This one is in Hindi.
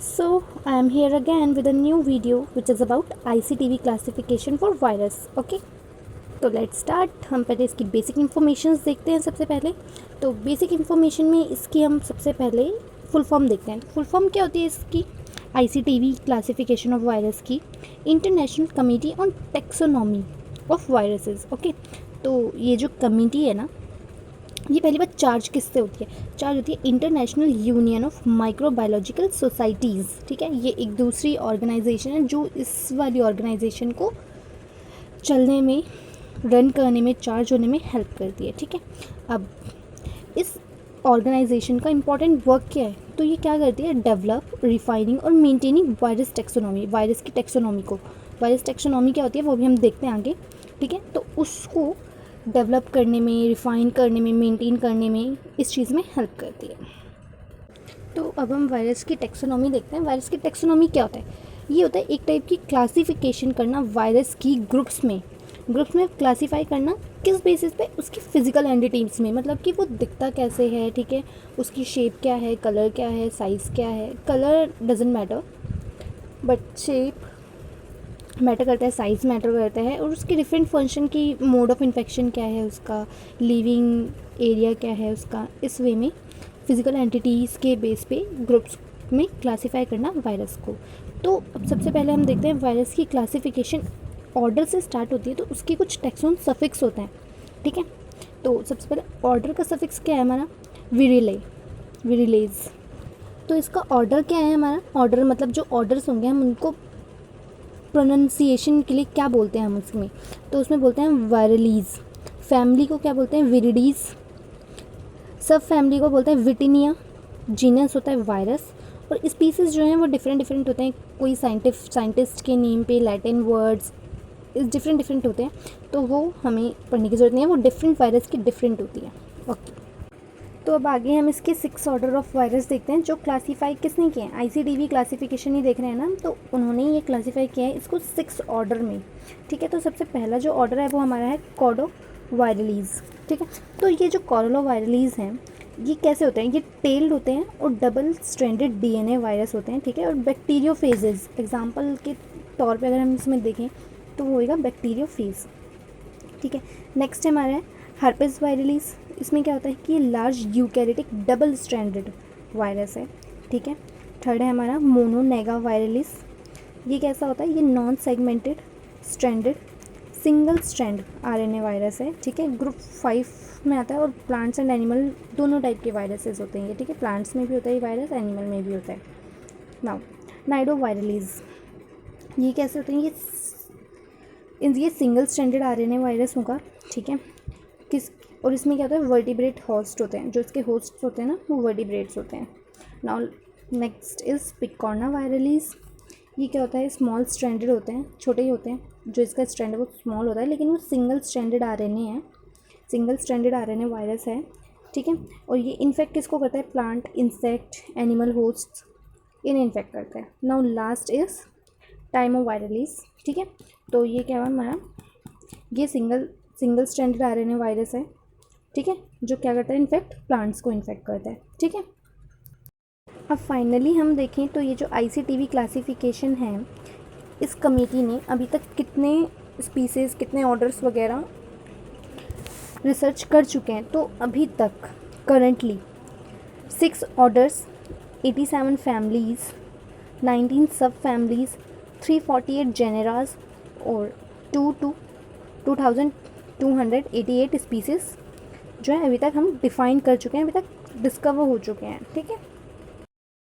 So I am here again with a new video which is about ICTV classification for virus. Okay, तो लेट्स स्टार्ट। हम पहले इसकी बेसिक इन्फॉर्मेशंस देखते हैं। सबसे पहले तो बेसिक इन्फॉर्मेशन में इसकी हम सबसे पहले फुल फॉर्म देखते हैं। फुल फॉर्म क्या होती है इसकी? ICTV क्लासिफिकेशन ऑफ वायरस की international committee on taxonomy of viruses. Okay, तो ये जो कमेटी है ना, ये पहली बात चार्ज किससे होती है? चार्ज होती है international union of microbiological societies. ठीक है, ये एक दूसरी ऑर्गेनाइजेशन है जो इस वाली ऑर्गेनाइजेशन को चलने में, रन करने में, चार्ज होने में हेल्प करती है। ठीक है, अब इस ऑर्गेनाइजेशन का इम्पॉर्टेंट वर्क क्या है? तो ये क्या करती है? डेवलप, रिफाइनिंग और मेंटेनिंग वायरस टेक्सोनॉमी। वायरस की टेक्सोनॉमी को, वायरस टेक्सोनॉमी क्या होती है वो भी हम देखते हैं आगे। ठीक है, तो उसको डेवलप करने में, रिफ़ाइन करने में, मेंटेन करने में इस चीज़ में हेल्प करती है। तो अब हम वायरस की टेक्सोनॉमी देखते हैं। वायरस की टेक्सोनॉमी क्या होता है? ये होता है एक टाइप की क्लासिफिकेशन करना वायरस की ग्रुप्स में क्लासीफाई करना। किस बेसिस पे? उसकी फ़िज़िकल एंटिटीज़ में, मतलब कि वो दिखता कैसे है। ठीक है, उसकी शेप क्या है, कलर क्या है, साइज़ क्या है। Colour doesn't matter but shape matter करता है, साइज़ मैटर करता है, और उसके डिफरेंट फंक्शन की, मोड ऑफ इन्फेक्शन क्या है उसका, लिविंग एरिया क्या है उसका। इस वे में फिज़िकल एंटिटीज़ के बेस पे ग्रुप्स में क्लासीफाई करना वायरस को। तो अब सबसे पहले हम देखते हैं वायरस की क्लासिफिकेशन ऑर्डर से स्टार्ट होती है, तो उसके कुछ टैक्सोन सफिक्स होते हैं। ठीक है, तो सबसे पहले ऑर्डर का सफिक्स क्या है हमारा? विरिलेज। तो इसका ऑर्डर क्या है हमारा? ऑर्डर मतलब जो ऑर्डर्स होंगे हम उनको प्रोनाउंसिएशन के लिए क्या बोलते हैं हम उसमें? तो उसमें बोलते हैं वायरलीज। फैमिली को क्या बोलते हैं? विरिडीज। सब फैमिली को बोलते हैं विटिनिया। जीनस होता है वायरस। और स्पीसीज जो हैं वो डिफरेंट होते हैं। कोई साइंटिस्ट के नेम पे लैटिन वर्ड्स डिफरेंट होते हैं, तो वो हमें पढ़ने की ज़रूरत नहीं है। वो डिफरेंट वायरस की डिफरेंट होती है। ओके, तो अब आगे हम इसके 6 ऑर्डर ऑफ वायरस देखते हैं जो क्लासीफाई किसने किए हैं। ICTV क्लासिफिकेशन ही देख रहे हैं ना, तो उन्होंने ये क्लासीफाई किया है इसको 6 ऑर्डर में। ठीक है, तो सबसे पहला जो ऑर्डर है वो हमारा है कॉर्डोवायरलीज। ठीक है, तो ये जो कॉर्डोवायरलीज हैं ये कैसे होते हैं? ये टेल्ड होते हैं और डबल स्ट्रैंडेड DNA वायरस होते हैं। ठीक है, और बैक्टीरियोफेजेज एग्जाम्पल के तौर पर अगर हम इसमें देखें तो वो होगा बैक्टीरियोफेज। ठीक है, नेक्स्ट हमारा है हर्पेस वायरलीज। इसमें क्या होता है कि ये large eukaryotic double stranded virus है। ठीक है, थर्ड है हमारा मोनोनेगा वायरलिस। ये कैसा होता है? ये non segmented stranded single strand RNA virus है। ठीक है, ग्रुप 5 में आता है और प्लांट्स एंड एनिमल दोनों टाइप के वायरसेस होते हैं ये। ठीक है, प्लांट्स में भी होता है ये वायरस, एनिमल में भी होता है। नाउ नाइडो वायरलीज, ये कैसे होते हैं? ये सिंगल स्ट्रैंडेड RNA वायरस होगा। ठीक है, और इसमें क्या होता है? वर्टिब्रेट होस्ट होते हैं, जो इसके होस्ट होते हैं ना वो वर्टिब्रेट्स होते हैं। Now next is picornaviridae. ये क्या होता है? स्मॉल स्ट्रैंडेड होते हैं, छोटे ही होते हैं। जो इसका स्ट्रैंड है वो स्मॉल होता है, लेकिन वो सिंगल स्ट्रैंडेड RNA है, सिंगल स्ट्रैंडेड RNA वायरस है। ठीक है, और ये इन्फेक्ट किसको करता है? प्लांट, इंसेक्ट, एनिमल होस्ट, इन्हें इन्फेक्ट करता है। नाउ लास्ट इज़ टाइमो वायरलीज। ठीक है, तो ये क्या है हमारा? ये सिंगल स्ट्रैंडेड RNA वायरस है। ठीक है, जो क्या करता है? इनफेक्ट प्लांट्स को इन्फेक्ट करता है। ठीक है, अब फाइनली हम देखें तो ये जो ICTV क्लासिफिकेशन है, इस कमेटी ने अभी तक कितने स्पीसीज़, कितने ऑर्डर्स वगैरह रिसर्च कर चुके हैं? तो अभी तक करंटली 6 ऑर्डर्स, 87 फैमिलीज़, 19 सब फैमिलीज़, 348 जेनेराज और 2288 स्पीसीज़ जो है अभी तक हम डिफ़ाइन कर चुके हैं, अभी तक डिस्कवर हो चुके हैं। ठीक है,